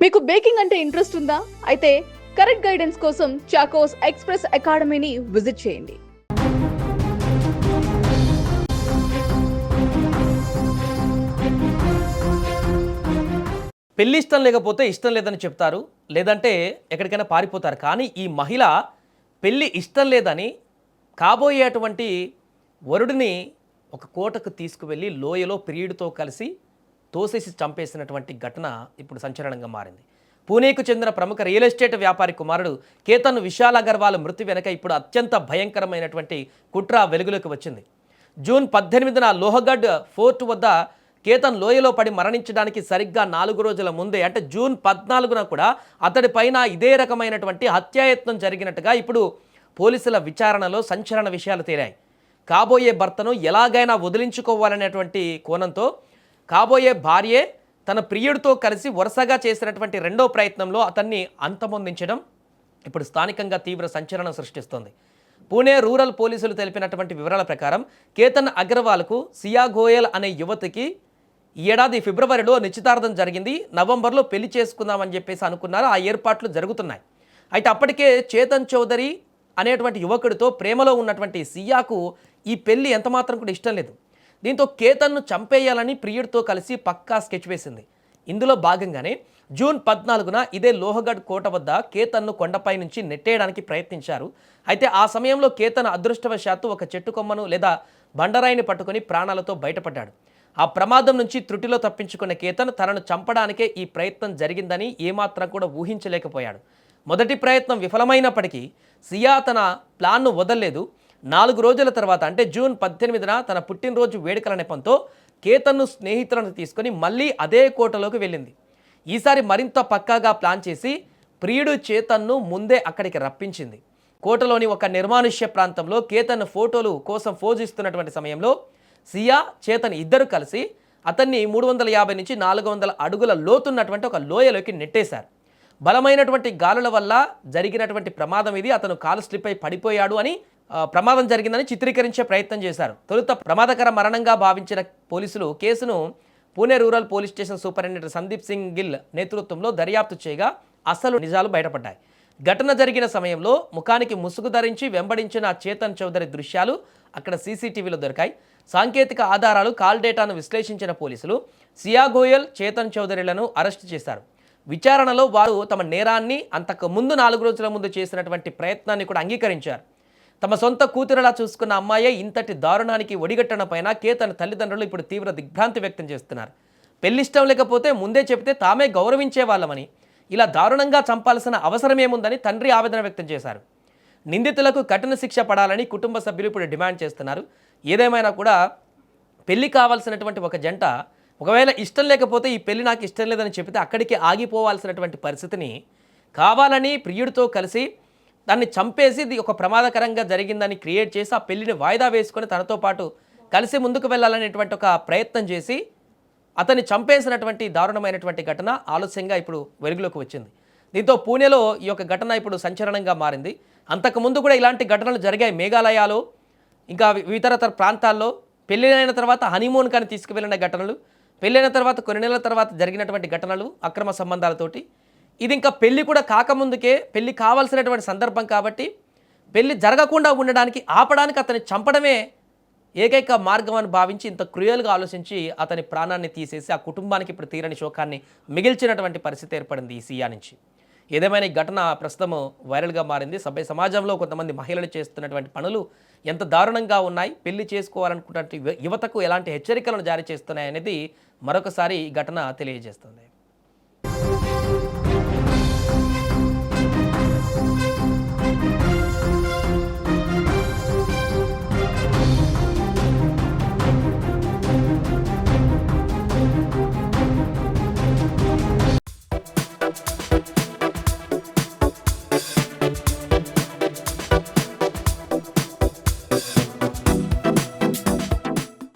మీకు బేకింగ్ అంటే ఇంట్రెస్ట్ ఉందా? అయితే కరెక్ట్ గైడెన్స్ కోసం చాకోస్ ఎక్స్‌ప్రెస్ అకాడమీని విజిట్ చేయండి. పెళ్లి ఇష్టం లేకపోతే ఇష్టం లేదని చెప్తారు, లేదంటే ఎక్కడికైనా పారిపోతారు. కానీ ఈ మహిళ పెళ్లి ఇష్టం లేదని కాబోయేటువంటి వరుడిని ఒక కోటకు తీసుకువెళ్ళి లోయలో ప్రియుడితో కలిసి తోసేసి చంపేసినటువంటి ఘటన ఇప్పుడు సంచలనంగా మారింది. పూణేకు చెందిన ప్రముఖ రియల్ ఎస్టేట్ వ్యాపారి కుమారుడు కేతన్ విశాల్ అగర్వాల్ మృతి వెనుక ఇప్పుడు అత్యంత భయంకరమైనటువంటి కుట్ర వెలుగులోకి వచ్చింది. జూన్ 18న లోహగఢ్ ఫోర్ట్ వద్ద కేతన్ లోయలో పడి మరణించడానికి సరిగ్గా 4 రోజుల ముందే, అంటే జూన్ 14న కూడా అతడి పైన ఇదే రకమైనటువంటి హత్యాయత్నం జరిగినట్టుగా ఇప్పుడు పోలీసుల విచారణలో సంచలన విషయాలు తేలాయి. కాబోయే భర్తను ఎలాగైనా వదిలించుకోవాలనేటువంటి కోణంతో కాబోయే భార్యే తన ప్రియుడితో కలిసి వరుసగా చేసినటువంటి రెండో ప్రయత్నంలో అతన్ని అంతమొందించడం ఇప్పుడు స్థానికంగా తీవ్ర సంచలనం సృష్టిస్తోంది. పూణే రూరల్ పోలీసులు తెలిపినటువంటి వివరాల ప్రకారం కేతన్ అగర్వాల్కు సియా గోయల్ అనే యువతికి ఈ ఏడాది ఫిబ్రవరిలో నిశ్చితార్థం జరిగింది. నవంబర్లో పెళ్లి చేసుకుందామని చెప్పేసి అనుకున్నారు. ఆ ఏర్పాట్లు జరుగుతున్నాయి. అయితే అప్పటికే చేతన్ చౌదరి అనేటువంటి యువకుడితో ప్రేమలో ఉన్నటువంటి సియాకు ఈ పెళ్లి ఎంతమాత్రం కూడా ఇష్టం లేదు. దీంతో కేతన్ను చంపేయాలని ప్రియుడితో కలిసి పక్కా స్కెచ్ వేసింది. ఇందులో భాగంగానే జూన్ 14న ఇదే లోహగఢ్ కోట వద్ద కేతన్ను కొండపై నుంచి నెట్టేయడానికి ప్రయత్నించారు. అయితే ఆ సమయంలో కేతన్ అదృష్టవశాత్తు ఒక చెట్టు కొమ్మను లేదా బండరాయిని పట్టుకొని ప్రాణాలతో బయటపడ్డాడు. ఆ ప్రమాదం నుంచి త్రుటిలో తప్పించుకున్న కేతన్ తనను చంపడానికే ఈ ప్రయత్నం జరిగిందని ఏమాత్రం కూడా ఊహించలేకపోయాడు. మొదటి ప్రయత్నం విఫలమైనప్పటికీ సియా తన ప్లాన్ను వదల్లేదు. 4 రోజుల తర్వాత, అంటే జూన్ 18న తన పుట్టినరోజు వేడుకల నెపంతో కేతన్ను స్నేహితులను తీసుకొని మళ్ళీ అదే కోటలోకి వెళ్ళింది. ఈసారి మరింత పక్కాగా ప్లాన్ చేసి ప్రియుడు చేతన్ను ముందే అక్కడికి రప్పించింది. కోటలోని ఒక నిర్మానుష్య ప్రాంతంలో కేతన్ ఫోటోలు కోసం ఫోజు ఇస్తున్నటువంటి సమయంలో సియా, చేతన్ ఇద్దరు కలిసి అతన్ని 350 నుంచి 400 అడుగుల లోతున్నటువంటి ఒక లోయలోకి నెట్టేశారు. బలమైనటువంటి గాలుల వల్ల జరిగినటువంటి ప్రమాదం ఇది. అతను కాలు స్లిప్ అయి పడిపోయాడు అని, ప్రమాదం జరిగిందని చిత్రీకరించే ప్రయత్నం చేశారు. తొలుత ప్రమాదకర మరణంగా భావించిన పోలీసులు కేసును Pune rural police station superintendent Sandeep Singh Gill నేతృత్వంలో దర్యాప్తు చేయగా అసలు నిజాలు బయటపడ్డాయి. ఘటన జరిగిన సమయంలో ముఖానికి ముసుగు ధరించి వెంబడించిన చేతన్ చౌదరి దృశ్యాలు అక్కడ సీసీటీవీలో దొరికాయి. సాంకేతిక ఆధారాలు, కాల్ డేటాను విశ్లేషించిన పోలీసులు సియా గోయల్, చేతన్ చౌదరిలను అరెస్టు చేశారు. విచారణలో వారు తమ నేరాన్ని, అంతకు ముందు 4 రోజుల ముందు చేసినటువంటి ప్రయత్నాన్ని కూడా అంగీకరించారు. తమ సొంత కూతురులా చూసుకున్న అమ్మాయే ఇంతటి దారుణానికి ఒడిగట్టడం పైన కేతన్ తల్లిదండ్రులు ఇప్పుడు తీవ్ర దిగ్భ్రాంతి వ్యక్తం చేస్తున్నారు. పెళ్లిష్టం లేకపోతే ముందే చెబితే తామే గౌరవించే వాళ్ళమని, ఇలా దారుణంగా చంపాల్సిన అవసరం ఏముందని తండ్రి ఆవేదన వ్యక్తం చేశారు. నిందితులకు కఠిన శిక్ష పడాలని కుటుంబ సభ్యులు ఇప్పుడు డిమాండ్ చేస్తున్నారు. ఏదేమైనా కూడా పెళ్లి కావాల్సినటువంటి ఒక జంట ఒకవేళ ఇష్టం లేకపోతే ఈ పెళ్లి నాకు ఇష్టం లేదని చెబితే అక్కడికి ఆగిపోవాల్సినటువంటి పరిస్థితిని కావాలని ప్రియుడితో కలిసి దాన్ని చంపేసి ఇది ఒక ప్రమాదకరంగా జరిగిందని క్రియేట్ చేసి ఆ పెళ్లిని వాయిదా వేసుకొని తనతో పాటు కలిసి ముందుకు వెళ్ళాలనేటువంటి ఒక ప్రయత్నం చేసి అతన్ని చంపేసినటువంటి దారుణమైనటువంటి ఘటన ఆలస్యంగా ఇప్పుడు వెలుగులోకి వచ్చింది. దీంతో పూణేలో ఈ యొక్క ఘటన ఇప్పుడు సంచలనంగా మారింది. అంతకుముందు కూడా ఇలాంటి ఘటనలు జరిగాయి. మేఘాలయాలో, ఇంకా ఇతరతర ప్రాంతాల్లో పెళ్ళైన తర్వాత హనీమూన్ కానీ తీసుకువెళ్ళిన ఘటనలు, పెళ్ళైన తర్వాత కొన్ని నెలల తర్వాత జరిగినటువంటి ఘటనలు, అక్రమ సంబంధాలతోటి. ఇది ఇంకా పెళ్లి కూడా కాకముందుకే పెళ్లి కావాల్సినటువంటి సందర్భం కాబట్టి పెళ్లి జరగకుండా ఉండడానికి, ఆపడానికి అతన్ని చంపడమే ఏకైక మార్గం అని భావించి ఇంత క్రూయల్గా ఆలోచించి అతని ప్రాణాన్ని తీసేసి ఆ కుటుంబానికి ఇప్పుడు తీరని శోకాన్ని మిగిల్చినటువంటి పరిస్థితి ఏర్పడింది ఈ సియా నుంచి. ఏదేమైనా ఈ ఘటన ప్రస్తుతం వైరల్గా మారింది. సమాజంలో కొంతమంది మహిళలు చేస్తున్నటువంటి పనులు ఎంత దారుణంగా ఉన్నాయి, పెళ్లి చేసుకోవాలనుకున్నటువంటి యువతకు ఎలాంటి హెచ్చరికలను జారీ చేస్తున్నాయి అనేది మరొకసారి ఈ ఘటన తెలియజేస్తుంది.